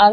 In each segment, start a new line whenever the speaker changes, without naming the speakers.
R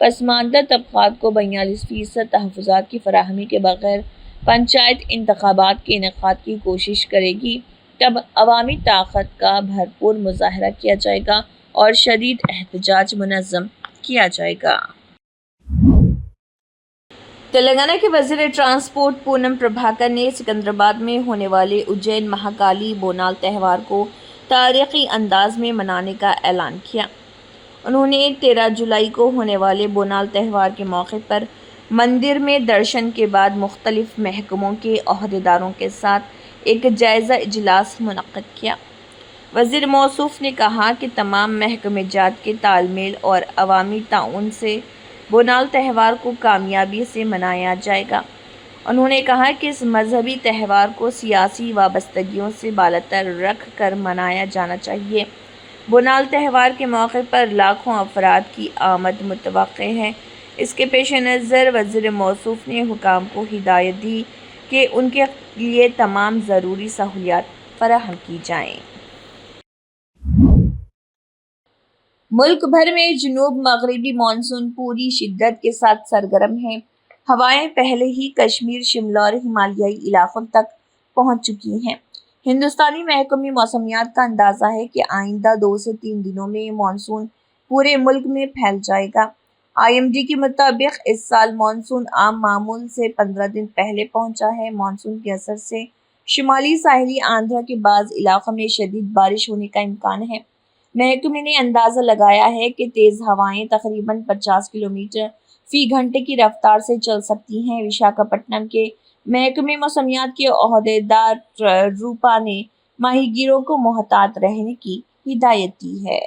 پسماندہ طبقات کو 42% تحفظات کی فراہمی کے بغیر پنچایت انتخابات کے انعقاد کی کوشش کرے گی، تب عوامی طاقت کا بھرپور مظاہرہ کیا جائے گا اور شدید احتجاج منظم کیا جائے گا۔ تلنگانہ کے وزیر ٹرانسپورٹ پونم پربھاکر نے سکندرآباد میں ہونے والے اجین مہاکالی بونال تہوار کو تاریخی انداز میں منانے کا اعلان کیا۔ انہوں نے 13 جولائی کو ہونے والے بونال تہوار کے موقع پر مندر میں درشن کے بعد مختلف محکموں کے عہدیداروں کے ساتھ ایک جائزہ اجلاس منعقد کیا۔ وزیر موصوف نے کہا کہ تمام محکمہ جات کے تال میل اور عوامی تعاون سے بونال تہوار کو کامیابی سے منایا جائے گا۔ انہوں نے کہا کہ اس مذہبی تہوار کو سیاسی وابستگیوں سے بالاتر رکھ کر منایا جانا چاہیے۔ بونال تہوار کے موقع پر لاکھوں افراد کی آمد متوقع ہے۔ اس کے پیش نظر وزیر موصوف نے حکام کو ہدایت دی کہ ان کے لیے تمام ضروری سہولیات فراہم کی جائیں۔ ملک بھر میں جنوب مغربی مانسون پوری شدت کے ساتھ سرگرم ہے۔ ہوائیں پہلے ہی کشمیر، شملہ اور ہمالیائی علاقوں تک پہنچ چکی ہیں۔ ہندوستانی محکمہ موسمیات کا اندازہ ہے کہ آئندہ 2 سے 3 دنوں میں مانسون پورے ملک میں پھیل جائے گا۔ IMD کے مطابق اس سال مانسون عام معمول سے 15 دن پہلے پہنچا ہے۔ مانسون کے اثر سے شمالی ساحلی آندھرا کے بعض علاقوں میں شدید بارش ہونے کا امکان ہے۔ محکمے نے اندازہ لگایا ہے کہ تیز ہوائیں تقریباً 50 کلومیٹر فی گھنٹے کی رفتار سے چل سکتی ہیں۔ وشاکھاپٹنم کے محکمہ موسمیات کے عہدیدار روپا نے ماہی گیروں کو محتاط رہنے کی ہدایت دی ہے۔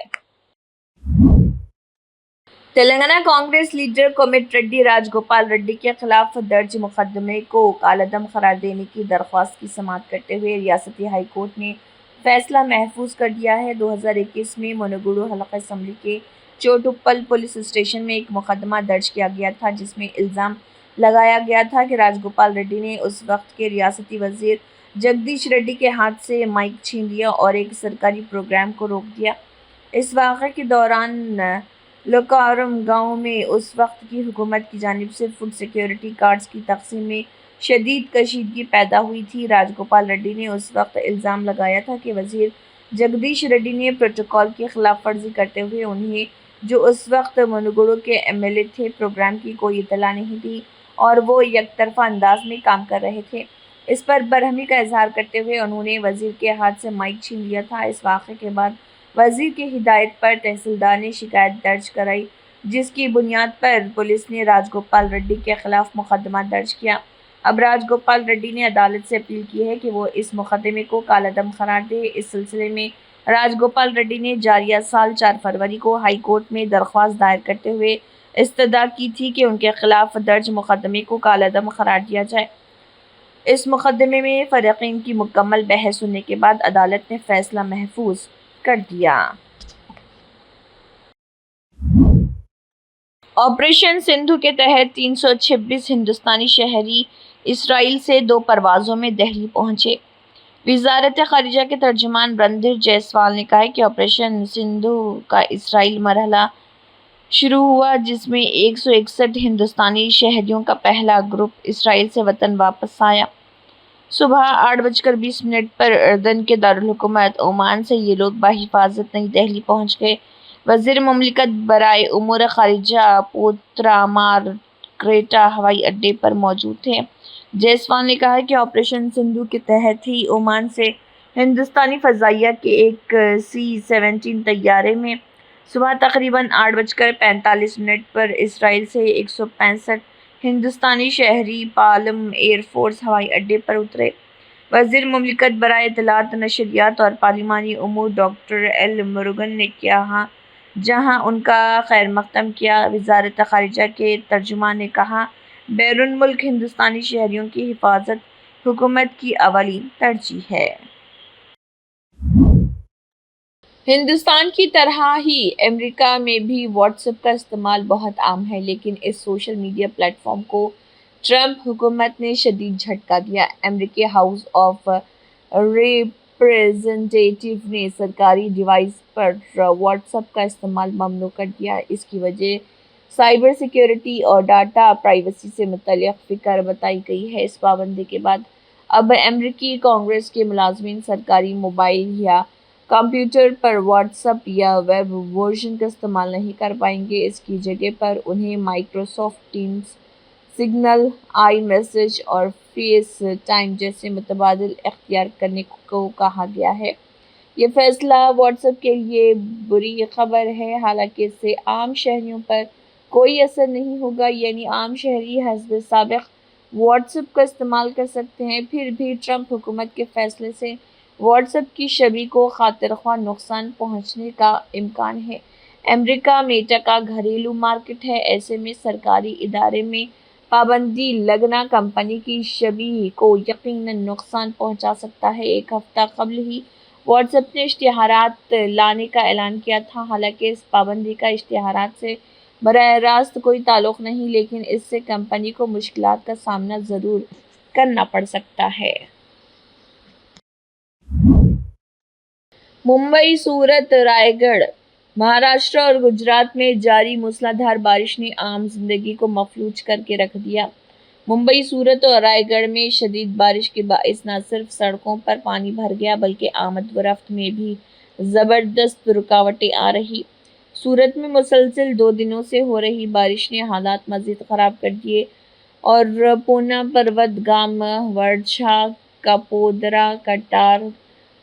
تلنگانہ کانگریس لیڈر کومٹ ریڈی راجگوپال ریڈی کے خلاف درج مقدمے کو کالعدم قرار دینے کی درخواست کی سماعت کرتے ہوئے ریاستی ہائی کورٹ نے فیصلہ محفوظ کر دیا ہے۔ 2021 میں منوگورو حلقہ اسمبلی کے چوٹپل پولیس اسٹیشن میں ایک مقدمہ درج کیا گیا تھا، جس میں الزام لگایا گیا تھا کہ راجگوپال ریڈی نے اس وقت کے ریاستی وزیر جگدیش ریڈی کے ہاتھ سے مائک چھین لیا اور ایک سرکاری پروگرام کو روک دیا۔ اس واقعے کے دوران لوکارم گاؤں میں اس وقت کی حکومت کی جانب سے فوڈ سیکیورٹی کارڈز کی تقسیم میں شدید کشیدگی پیدا ہوئی تھی۔ راجگوپال ریڈی نے اس وقت الزام لگایا تھا کہ وزیر جگدیش ریڈی نے پروٹوکول کی خلاف ورزی کرتے ہوئے انہیں، جو اس وقت منوگورو کے MLA تھے، پروگرام کی کوئی اطلاع نہیں دی اور وہ یک طرفہ انداز میں کام کر رہے تھے۔ اس پر برہمی کا اظہار کرتے ہوئے انہوں نے وزیر کے ہاتھ سے مائک چھین لیا تھا۔ اس واقعے کے بعد وزیر کی ہدایت پر تحصیلدار نے شکایت درج کرائی، جس کی بنیاد پر پولیس نے راجگوپال ریڈی کے خلاف مقدمہ درج کیا۔ اب راجگوپال ریڈی نے عدالت سے اپیل کی ہے کہ وہ اس مقدمے کو کالعدم قرار دے۔ اس سلسلے میں راجگوپال ریڈی نے جاریہ سال 4 فروری کو ہائی کورٹ میں درخواست دائر کرتے ہوئے استدعا کی تھی کہ ان کے خلاف درج مقدمے کو کالعدم قرار دیا جائے۔ اس مقدمے میں فریقین کی مکمل بحث سننے کے بعد عدالت نے فیصلہ محفوظ کر دیا۔ آپریشن سندھو کے تحت 326 ہندوستانی شہری اسرائیل سے 2 پروازوں میں دہلی پہنچے۔ وزارت خارجہ کے ترجمان رندھیر جیسوال نے کہا کہ آپریشن سندھو کا اسرائیل مرحلہ شروع ہوا، جس میں 161 ہندوستانی شہریوں کا پہلا گروپ اسرائیل سے وطن واپس آیا۔ صبح 8:20 پر اردن کے دارالحکومت عمان سے یہ لوگ بحفاظت نئی دہلی پہنچ گئے۔ وزیر مملکت برائے امور خارجہ پوترامار کریٹا ہوائی اڈے پر موجود تھے۔ جیسوال نے کہا کہ آپریشن سندھو کے تحت ہی عمان سے ہندوستانی فضائیہ کے ایک C-17 طیارے میں صبح تقریباً 8:45 پر اسرائیل سے 165 ہندوستانی شہری پالم ایئر فورس ہوائی اڈے پر اترے۔ وزیر مملکت برائے اطلاعات، نشریات اور پارلیمانی امور ڈاکٹر ایل مروگن نے جہاں ان کا خیر مقدم کیا۔ وزارت خارجہ کے ترجمان نے کہا، بیرون ملک ہندوستانی شہریوں کی حفاظت حکومت کی اولین ترجیح ہے۔ ہندوستان کی طرح ہی امریکہ میں بھی واٹس ایپ کا استعمال بہت عام ہے، لیکن اس سوشل میڈیا پلیٹ فارم کو ٹرمپ حکومت نے شدید جھٹکا دیا۔ امریکی ہاؤس آف ریپریزنٹیٹیو نے سرکاری ڈیوائس پر واٹس ایپ کا استعمال ممنوع کر دیا۔ اس کی وجہ سائبر سیکیورٹی اور ڈاٹا پرائیویسی سے متعلق فکر بتائی گئی ہے۔ اس پابندی کے بعد اب امریکی کانگریس کے ملازمین سرکاری موبائل یا کمپیوٹر پر واٹس ایپ یا ویب ورژن کا استعمال نہیں کر پائیں گے۔ اس کی جگہ پر انہیں مائیکروسافٹ ٹیمز، سگنل، آئی میسج اور فیس ٹائم جیسے متبادل اختیار کرنے کو کہا گیا ہے۔ یہ فیصلہ واٹس ایپ کے لیے بری خبر ہے، حالانکہ اس سے عام شہریوں پر کوئی اثر نہیں ہوگا، یعنی عام شہری حسب سابق واٹس ایپ کا استعمال کر سکتے ہیں۔ پھر بھی ٹرمپ حکومت کے فیصلے سے واٹس ایپ کی شبیہ کو خاطر خواہ نقصان پہنچنے کا امکان ہے۔ امریکہ میٹا کا گھریلو مارکیٹ ہے، ایسے میں سرکاری ادارے میں پابندی لگنا کمپنی کی شبیہ کو یقیناً نقصان پہنچا سکتا ہے۔ ایک ہفتہ قبل ہی واٹس ایپ نے اشتہارات لانے کا اعلان کیا تھا۔ حالانکہ اس پابندی کا اشتہارات سے براہ راست کوئی تعلق نہیں، لیکن اس سے کمپنی کو مشکلات کا سامنا ضرور کرنا پڑ سکتا ہے۔ ممبئی، سورت، رائے گڑھ، مہاراشٹر اور گجرات میں جاری موسلا دھار بارش نے عام زندگی کو مفلوج کر کے رکھ دیا۔ ممبئی، سورت اور رائے گڑھ میں شدید بارش کے باعث نہ صرف سڑکوں پر پانی بھر گیا بلکہ آمد و رفت میں بھی زبردست رکاوٹیں آ رہی۔ سورت میں مسلسل 2 دنوں سے ہو رہی بارش نے حالات مزید خراب کر دیے اور پونا پروت گام، ورجھا، کپودرا، کٹار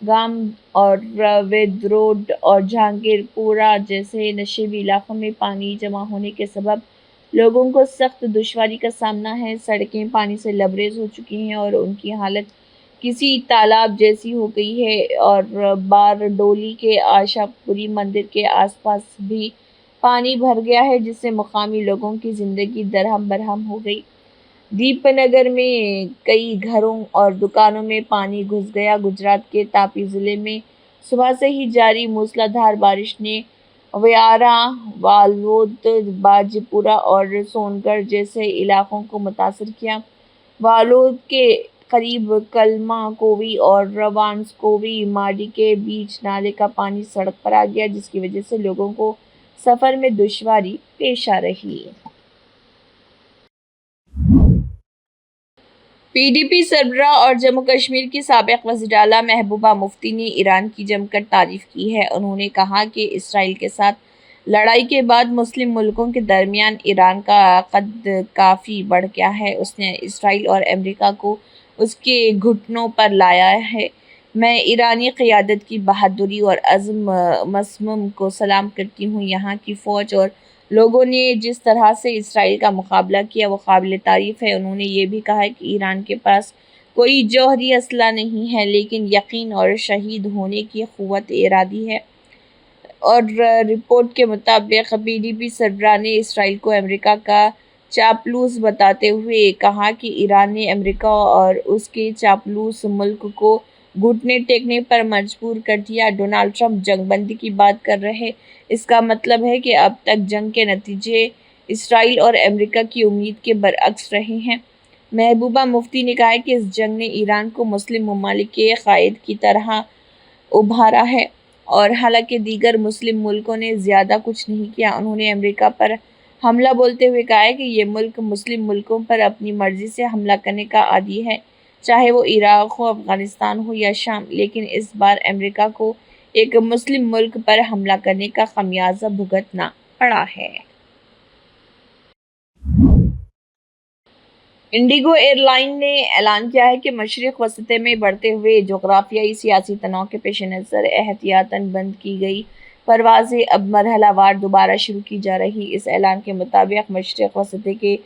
گام اور ویدروڈ اور جہانگیر پورہ جیسے نشیبی علاقوں میں پانی جمع ہونے کے سبب لوگوں کو سخت دشواری کا سامنا ہے۔ سڑکیں پانی سے لبریز ہو چکی ہیں اور ان کی حالت کسی تالاب جیسی ہو گئی ہے، اور باردولی کے آشا پوری مندر کے آس پاس بھی پانی بھر گیا ہے، جس سے مقامی لوگوں کی زندگی درہم برہم ہو گئی۔ دیپ نگر میں کئی گھروں اور دکانوں میں پانی گھس گیا۔ گجرات کے تاپی ضلع میں صبح سے ہی جاری موسلا دھار بارش نے ویارا، والود، باجی پورہ اور سونگڑھ جیسے علاقوں کو متاثر کیا۔ والود کے قریب کلما کووی اور وانسکووی ماڈی کے بیچ نالے کا پانی سڑک پر آ گیا، جس کی وجہ سے لوگوں کو سفر میں دشواری پیش آ رہی۔ پی ڈی پی سربراہ اور جموں کشمیر کی سابق وزیر اعلیٰ محبوبہ مفتی نے ایران کی جم کر تعریف کی ہے۔ انہوں نے کہا کہ اسرائیل کے ساتھ لڑائی کے بعد مسلم ملکوں کے درمیان ایران کا قد کافی بڑھ گیا ہے۔ اس نے اسرائیل اور امریکہ کو اس کے گھٹنوں پر لایا ہے۔ میں ایرانی قیادت کی بہادری اور عزم مصمم کو سلام کرتی ہوں۔ یہاں کی فوج اور لوگوں نے جس طرح سے اسرائیل کا مقابلہ کیا وہ قابل تعریف ہے۔ انہوں نے یہ بھی کہا کہ ایران کے پاس کوئی جوہری اسلحہ نہیں ہے، لیکن یقین اور شہید ہونے کی قوت ارادی ہے۔ اور رپورٹ کے مطابق پی ڈی پی سربراہ نے اسرائیل کو امریکہ کا چاپلوس بتاتے ہوئے کہا کہ ایران نے امریکہ اور اس کے چاپلوس ملک کو گھٹنے ٹیکنے پر مجبور کر دیا۔ ڈونلڈ ٹرمپ جنگ بندی کی بات کر رہے، اس کا مطلب ہے کہ اب تک جنگ کے نتیجے اسرائیل اور امریکہ کی امید کے برعکس رہے ہیں۔ محبوبہ مفتی نے کہا کہ اس جنگ نے ایران کو مسلم ممالک کے قائد کی طرح ابھارا ہے، اور حالانکہ دیگر مسلم ملکوں نے زیادہ کچھ نہیں کیا۔ انہوں نے امریکہ پر حملہ بولتے ہوئے کہا کہ یہ ملک مسلم ملکوں پر اپنی مرضی سے حملہ کرنے کا عادی ہے، چاہے وہ عراق ہو، افغانستان ہو یا شام، لیکن اس بار امریکہ کو ایک مسلم ملک پر حملہ کرنے کا خمیازہ بھگتنا پڑا ہے۔ انڈیگو ایئر لائن نے اعلان کیا ہے کہ مشرق وسط میں بڑھتے ہوئے جغرافیائی سیاسی تناؤ کے پیش نظر احتیاطاً بند کی گئی پروازیں اب مرحلہ وار دوبارہ شروع کی جا رہی۔ اس اعلان کے مطابق مشرق وسط کے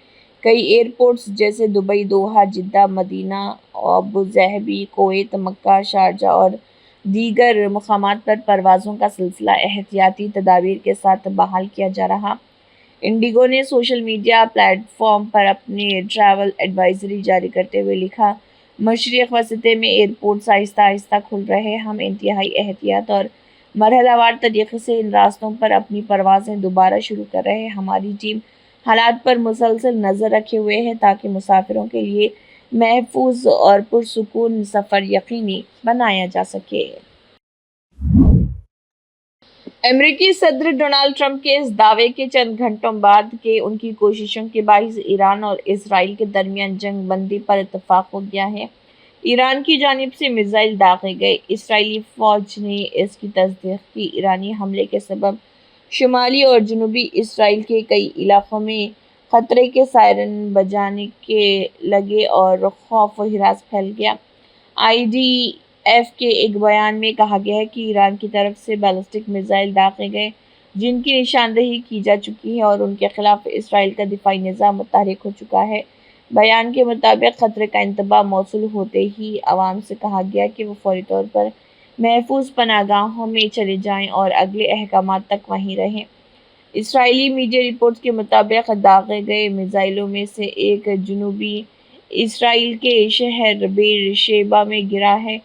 کئی ایئرپورٹس جیسے دبئی، دوحہ، جدہ، مدینہ، ابوظہبی، کویت، مکہ، شارجہ اور دیگر مقامات پر پروازوں کا سلسلہ احتیاطی تدابیر کے ساتھ بحال کیا جا رہا۔ انڈیگو نے سوشل میڈیا پلیٹ فارم پر اپنی ٹریول ایڈوائزری جاری کرتے ہوئے لکھا، مشرق وسط میں ایئرپورٹس آہستہ آہستہ کھل رہے ہیں۔ ہم انتہائی احتیاط اور مرحلہ وار طریقے سے ان راستوں پر اپنی پروازیں دوبارہ شروع کر رہے ہیں۔ ہماری ٹیم حالات پر مسلسل نظر رکھے ہوئے ہے تاکہ مسافروں کے لیے محفوظ اور پرسکون سفر یقینی بنایا جا سکے۔ امریکی صدر ڈونلڈ ٹرمپ کے اس دعوے کے چند گھنٹوں بعد کہ ان کی کوششوں کے باعث ایران اور اسرائیل کے درمیان جنگ بندی پر اتفاق ہو گیا ہے، ایران کی جانب سے میزائل داغے گئے۔ اسرائیلی فوج نے اس کی تصدیق کی۔ ایرانی حملے کے سبب شمالی اور جنوبی اسرائیل کے کئی علاقوں میں خطرے کے سائرن بجنے کے لگے اور خوف و ہراس پھیل گیا۔ IDF کے ایک بیان میں کہا گیا ہے کہ ایران کی طرف سے بیلسٹک میزائل داغے گئے جن کی نشاندہی کی جا چکی ہے اور ان کے خلاف اسرائیل کا دفاعی نظام متحرک ہو چکا ہے۔ بیان کے مطابق خطرے کا انتباہ موصول ہوتے ہی عوام سے کہا گیا کہ وہ فوری طور پر محفوظ پناہ گاہوں میں چلے جائیں اور اگلے احکامات تک وہیں رہیں۔ اسرائیلی میڈیا رپورٹس کے مطابق داغے گئے میزائلوں میں سے ایک جنوبی اسرائیل کے شہر بیر شیبہ میں گرا ہے۔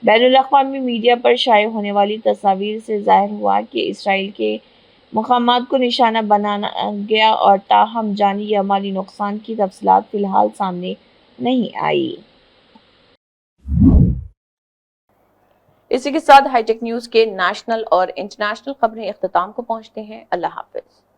بین الاقوامی میڈیا پر شائع ہونے والی تصاویر سے ظاہر ہوا کہ اسرائیل کے مقامات کو نشانہ بنایا گیا اور تاہم جانی یا مالی نقصان کی تفصیلات فی الحال سامنے نہیں آئی۔ اسی کے ساتھ ہائی ٹیک نیوز کے نیشنل اور انٹرنیشنل خبریں اختتام کو پہنچتے ہیں۔ اللہ حافظ۔